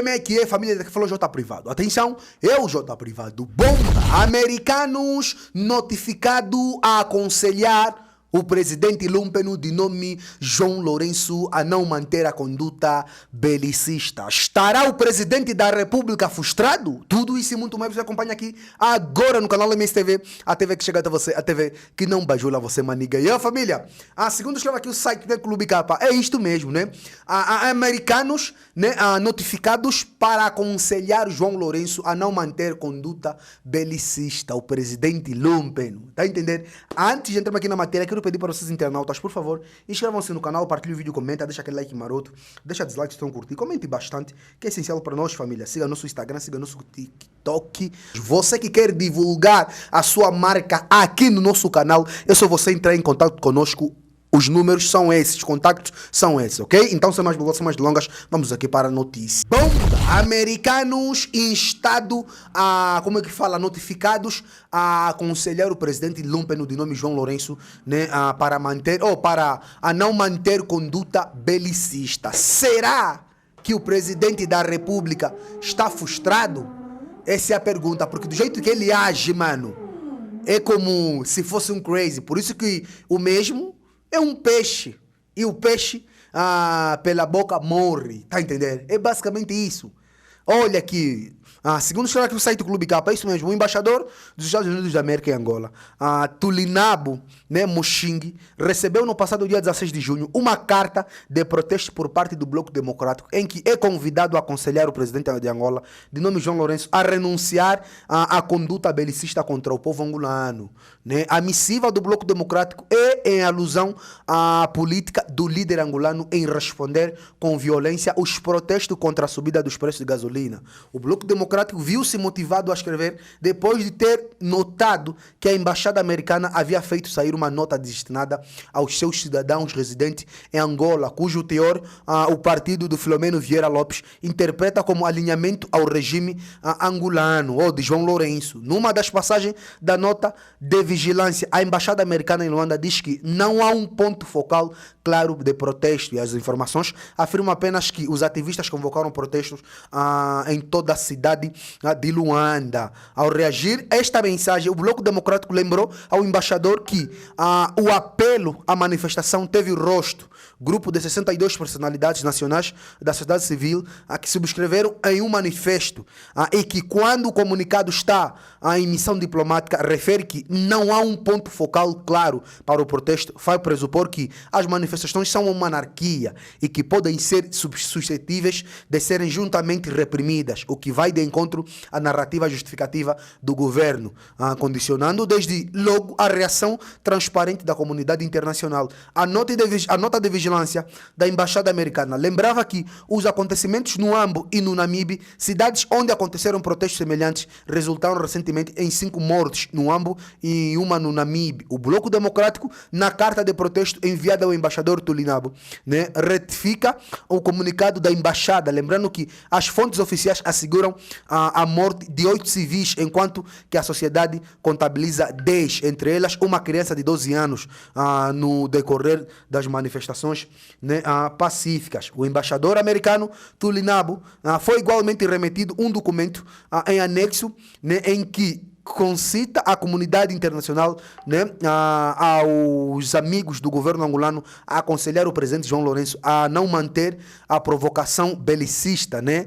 Quem é que é família que falou J Privado? Atenção, eu J Privado. Bomba! Americanos notificado a aconselhar o presidente lúmpeno de nome João Lourenço a não manter a conduta belicista. Estará o presidente da República frustrado? Tudo isso e muito mais você acompanha aqui agora no canal MSTV, a TV que chega até você, a TV que não bajula você, maniga. E a família, segundo escreve aqui o site do Clube Capa, é isto mesmo, né? Americanos, né, notificados para aconselhar João Lourenço a não manter conduta belicista, o presidente lúmpeno. Tá entendendo? Antes de entrar aqui na matéria, quero pedir para vocês internautas, por favor, inscrevam-se no canal, partilhem o vídeo, comenta, deixa aquele like maroto, deixa dislike se estão curtindo, comente bastante, que é essencial para nós, família. Siga nosso Instagram, siga nosso TikTok. Você que quer divulgar a sua marca aqui no nosso canal, é só você entrar em contato conosco. Os números são esses, os contactos são esses, ok? Então, sem mais delongas, vamos aqui para a notícia. Bom, americanos em estado, como é que fala, notificados a aconselhar o presidente lúmpeno de nome João Lourenço, né, para manter, ou para não manter conduta belicista. Será que o presidente da República está frustrado? Essa é a pergunta, porque do jeito que ele age, mano, é como se fosse um crazy. Por isso que o mesmo é um peixe. E o peixe, pela boca, morre. Tá entendendo? É basicamente isso. Olha aqui. Segundo o aqui no site do Clube Capa, é isso mesmo. O embaixador dos Estados Unidos da América em Angola, Tulinabo, né, Muxing, recebeu no passado dia 16 de junho uma carta de protesto por parte do Bloco Democrático, em que é convidado a aconselhar o presidente de Angola, de nome João Lourenço, a renunciar à conduta belicista contra o povo angolano. Né? A missiva do Bloco Democrático é em alusão à política do líder angolano em responder com violência os protestos contra a subida dos preços de gasolina. O Bloco Democrático viu-se motivado a escrever depois de ter notado que a embaixada americana havia feito sair uma nota destinada aos seus cidadãos residentes em Angola, cujo teor o partido do Filomeno Vieira Lopes interpreta como alinhamento ao regime angolano, ou de João Lourenço. Numa das passagens da nota de vigilância, a embaixada americana em Luanda diz que não há um ponto focal claro de protesto, e as informações afirmam apenas que os ativistas convocaram protestos em toda a cidade de Luanda. Ao reagir a esta mensagem, o Bloco Democrático lembrou ao embaixador que o apelo à manifestação teve o rosto. Grupo de 62 personalidades nacionais da sociedade civil que subscreveram em um manifesto e que quando o comunicado está em missão diplomática refere que não há um ponto focal claro para o protesto, faz pressupor que as manifestações são uma anarquia e que podem ser suscetíveis de serem juntamente reprimidas, o que vai de encontro à narrativa justificativa do governo, condicionando desde logo a reação transparente da comunidade internacional. A nota de vigilância da embaixada americana lembrava que os acontecimentos no Ambo e no Namibe, cidades onde aconteceram protestos semelhantes, resultaram recentemente em 5 mortes no Ambo e uma no Namibe. O Bloco Democrático, na carta de protesto enviada ao embaixador Tulinabo, né, retifica o comunicado da embaixada, lembrando que as fontes oficiais asseguram a morte de 8 civis, enquanto que a sociedade contabiliza 10, entre elas uma criança de 12 anos, no decorrer das manifestações, né, pacíficas. O embaixador americano Tulinabo foi igualmente remetido um documento em anexo, né, em que concita a comunidade internacional, né, aos amigos do governo angolano a aconselhar o presidente João Lourenço a não manter a provocação belicista, né,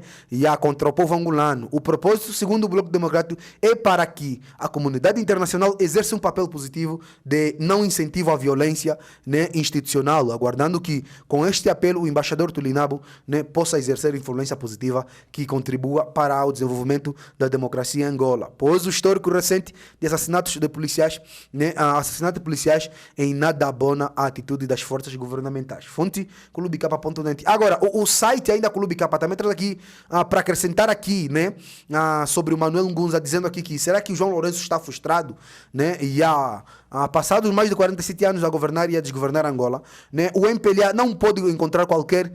contra o povo angolano. O propósito, segundo o Bloco Democrático, é para que a comunidade internacional exerça um papel positivo de não incentivo à violência, né, institucional, aguardando que com este apelo o embaixador Tulinabo, né, possa exercer influência positiva que contribua para o desenvolvimento da democracia em Angola. Pois o histórico recente de assassinatos de policiais, né, assassinatos de policiais em nada abona a atitude das forças governamentais. Fonte clubecapa.net. Agora, o site ainda Clube Capa também traz aqui para acrescentar aqui, né, sobre o Manuel Ngunza, dizendo aqui que será que o João Lourenço está frustrado, né, passados mais de 47 anos a governar e a desgovernar Angola, né, o MPLA não pode encontrar qualquer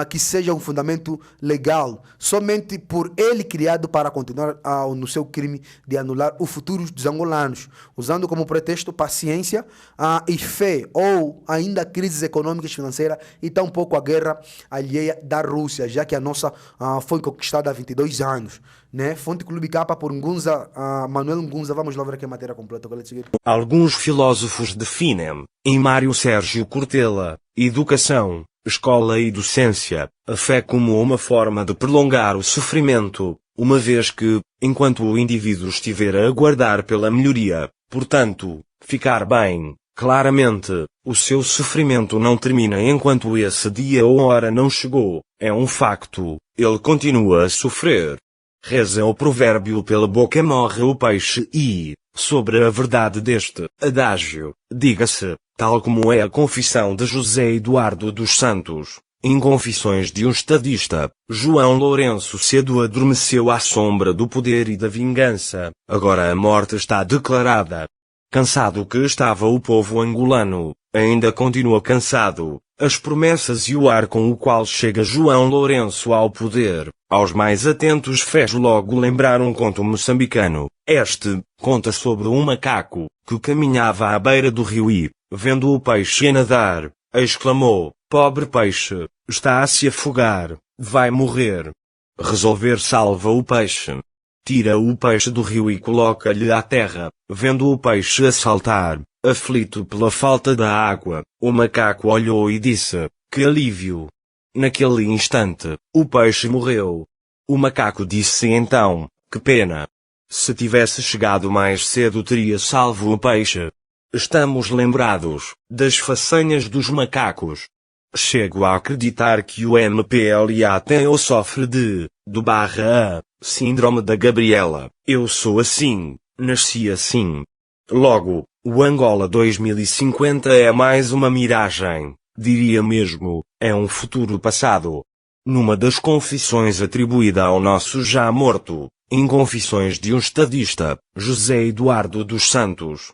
que seja um fundamento legal, somente por ele criado para continuar no seu crime de anular o futuro dos angolanos, usando como pretexto paciência e fé, ou ainda crises econômicas e financeiras, e tampouco a guerra alheia da Rússia, já que a nossa foi conquistada há 22 anos. Né? Fonte Clube Capa por Ngunza, Manuel Ngunza. Vamos lá ver aqui a matéria completa. Alguns filósofos definem, em Mário Sérgio Cortella, educação, escola e docência, a fé como uma forma de prolongar o sofrimento, uma vez que, enquanto o indivíduo estiver a aguardar pela melhoria, portanto, ficar bem, claramente, o seu sofrimento não termina enquanto esse dia ou hora não chegou, é um facto, ele continua a sofrer. Reza o provérbio: pela boca morre o peixe e, sobre a verdade deste adágio, diga-se, tal como é a confissão de José Eduardo dos Santos, em Confissões de um Estadista, João Lourenço cedo adormeceu à sombra do poder e da vingança, agora a morte está declarada. Cansado que estava o povo angolano, ainda continua cansado, as promessas e o ar com o qual chega João Lourenço ao poder, aos mais atentos fez logo lembrar um conto moçambicano. Este, conta sobre um macaco, que caminhava à beira do rio e, vendo o peixe a nadar, exclamou: pobre peixe, está a se afogar, vai morrer. Resolver salva o peixe. Tira o peixe do rio e coloca-lhe à terra, vendo o peixe a saltar, aflito pela falta da água, o macaco olhou e disse: que alívio! Naquele instante, o peixe morreu. O macaco disse então: que pena! Se tivesse chegado mais cedo teria salvo o peixe. Estamos lembrados das façanhas dos macacos. Chego a acreditar que o MPLA tem ou sofre do/a síndrome da Gabriela. Eu sou assim, nasci assim. Logo, o Angola 2050 é mais uma miragem, diria mesmo, é um futuro passado. Numa das confissões atribuída ao nosso já morto, em Confissões de um Estadista, José Eduardo dos Santos,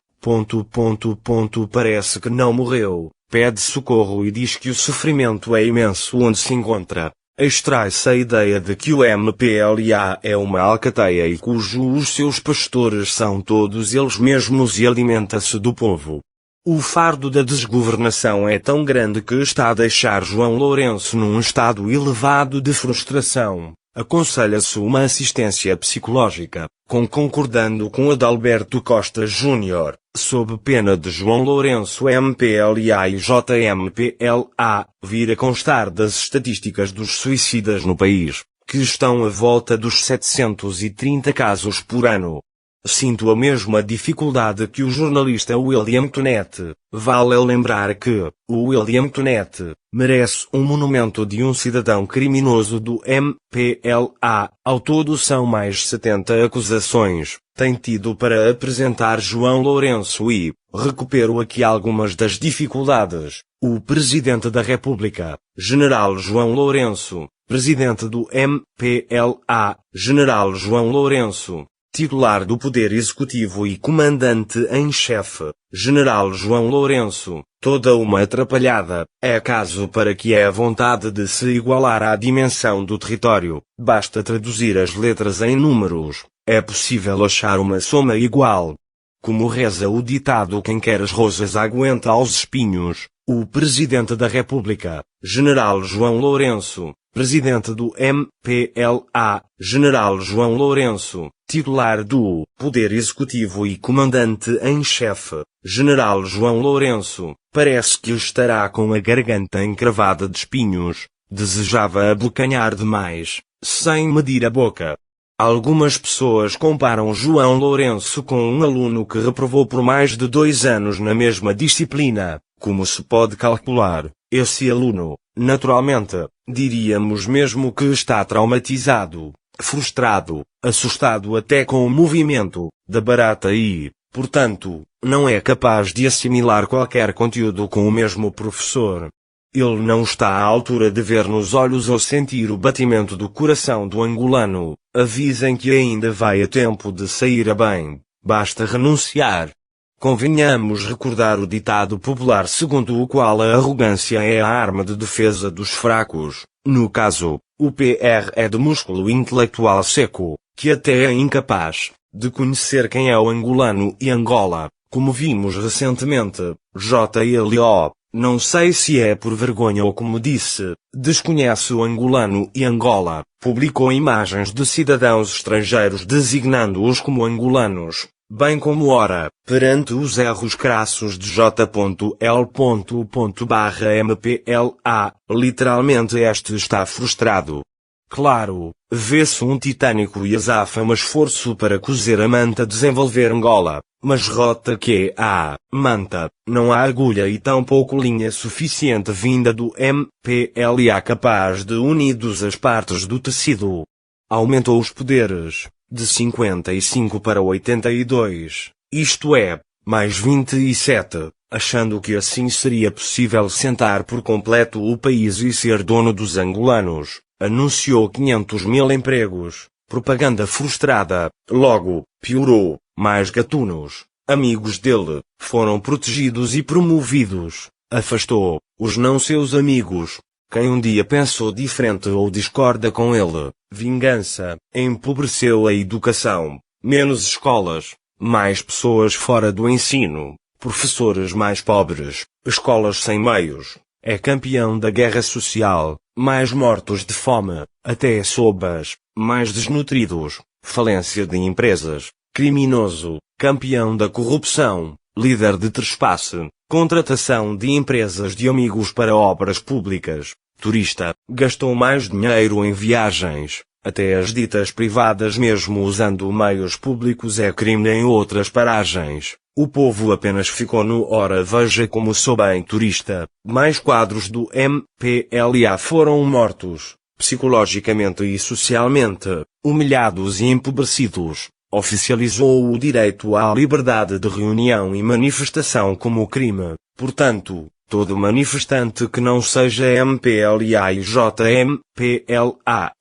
parece que não morreu, pede socorro e diz que o sofrimento é imenso onde se encontra. Extrai-se a ideia de que o MPLA é uma alcateia e os seus pastores são todos eles mesmos e alimenta-se do povo. O fardo da desgovernação é tão grande que está a deixar João Lourenço num estado elevado de frustração. Aconselha-se uma assistência psicológica, concordando com Adalberto Costa Júnior, sob pena de João Lourenço MPLA e JMPLA vir a constar das estatísticas dos suicidas no país, que estão à volta dos 730 casos por ano. Sinto a mesma dificuldade que o jornalista William Tonet. Vale lembrar que o William Tonet merece um monumento de um cidadão criminoso do MPLA. Ao todo são mais 70 acusações. Tem tido para apresentar João Lourenço e recupero aqui algumas das dificuldades. O Presidente da República, General João Lourenço, Presidente do MPLA, General João Lourenço. Titular do Poder Executivo e Comandante em Chefe, General João Lourenço, toda uma atrapalhada, é caso para que é a vontade de se igualar à dimensão do território, basta traduzir as letras em números, é possível achar uma soma igual. Como reza o ditado: quem quer as rosas aguenta aos espinhos, o Presidente da República, General João Lourenço, Presidente do MPLA, General João Lourenço, titular do Poder Executivo e Comandante em Chefe, General João Lourenço, parece que estará com a garganta encravada de espinhos, desejava abocanhar demais, sem medir a boca. Algumas pessoas comparam João Lourenço com um aluno que reprovou por mais de 2 anos na mesma disciplina. Como se pode calcular, esse aluno, naturalmente, diríamos mesmo que está traumatizado, frustrado, assustado até com o movimento da barata e, portanto, não é capaz de assimilar qualquer conteúdo com o mesmo professor. Ele não está à altura de ver nos olhos ou sentir o batimento do coração do angolano. Avisem que ainda vai a tempo de sair a bem, basta renunciar. Convenhamos recordar o ditado popular segundo o qual a arrogância é a arma de defesa dos fracos. No caso, o PR é de músculo intelectual seco, que até é incapaz de conhecer quem é o angolano e Angola, como vimos recentemente. JLO, não sei se é por vergonha ou como disse, desconhece o angolano e Angola, publicou imagens de cidadãos estrangeiros designando-os como angolanos, bem como ora, perante os erros crassos de J.L./MPLA, literalmente este está frustrado. Claro, vê-se um titânico e azáfama esforço para cozer a manta desenvolver Angola, mas rota que manta, não há agulha e tampouco linha suficiente vinda do MPLA capaz de unidos as partes do tecido. Aumentou os poderes, de 55 para 82, isto é, mais 27, achando que assim seria possível sentar por completo o país e ser dono dos angolanos. Anunciou 500.000 empregos, propaganda frustrada, logo, piorou, mais gatunos, amigos dele, foram protegidos e promovidos, afastou, os não seus amigos, quem um dia pensou diferente ou discorda com ele, vingança, empobreceu a educação, menos escolas, mais pessoas fora do ensino, professores mais pobres, escolas sem meios, é campeão da guerra social, mais mortos de fome, até sobas, mais desnutridos, falência de empresas, criminoso, campeão da corrupção, líder de trespasse, contratação de empresas de amigos para obras públicas, turista, gastou mais dinheiro em viagens, até as ditas privadas mesmo usando meios públicos é crime em outras paragens. O povo apenas ficou no ora veja como sou bem turista, mais quadros do MPLA foram mortos, psicologicamente e socialmente, humilhados e empobrecidos, oficializou o direito à liberdade de reunião e manifestação como crime, portanto, todo manifestante que não seja MPLA e JMPLA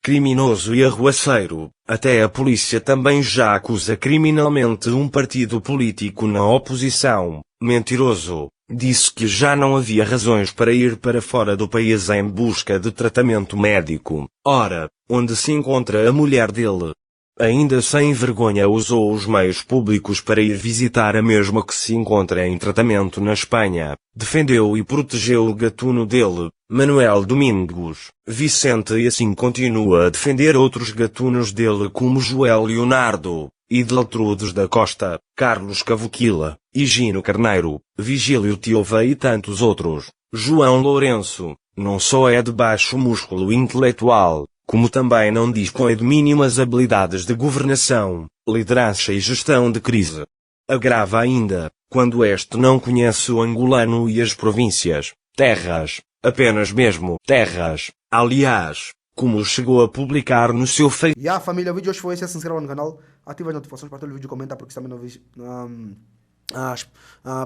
criminoso e arruaceiro, até a polícia também já acusa criminalmente um partido político na oposição, mentiroso, disse que já não havia razões para ir para fora do país em busca de tratamento médico. Ora, onde se encontra a mulher dele? Ainda sem vergonha usou os meios públicos para ir visitar a mesma que se encontra em tratamento na Espanha, defendeu e protegeu o gatuno dele, Manuel Domingos, Vicente e assim continua a defender outros gatunos dele como Joel Leonardo, Idaltrudes da Costa, Carlos Cavoquila, Higino Carneiro, Vigílio Tiova e tantos outros. João Lourenço, não só é de baixo músculo intelectual, como também não dispõe de mínimas habilidades de governação, liderança e gestão de crise. Agrava ainda, quando este não conhece o angolano e as províncias, terras, apenas mesmo terras, aliás, como chegou a publicar no seu Facebook. E a família, o vídeo hoje foi esse, se inscreva no canal, ative as notificações, partilhe o vídeo, comenta porque também não vi,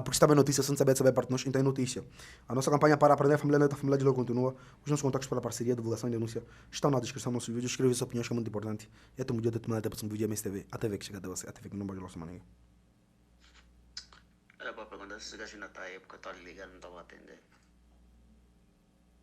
porque está bem notícia, se não saber parte de nós, então é notícia. A nossa campanha para aprender a família neta, a família de Lô continua. Os nossos contactos para parceria, divulgação e denúncia estão na descrição do nosso vídeo. Escreva suas opiniões, que é muito importante. E até um dia de tomar até o próximo vídeo MSTV. Até ver que chega até você, até ver que não pode nossa maneira. Era para perguntar se esse gajo ainda está aí, porque eu estou ligando, não estava a atender.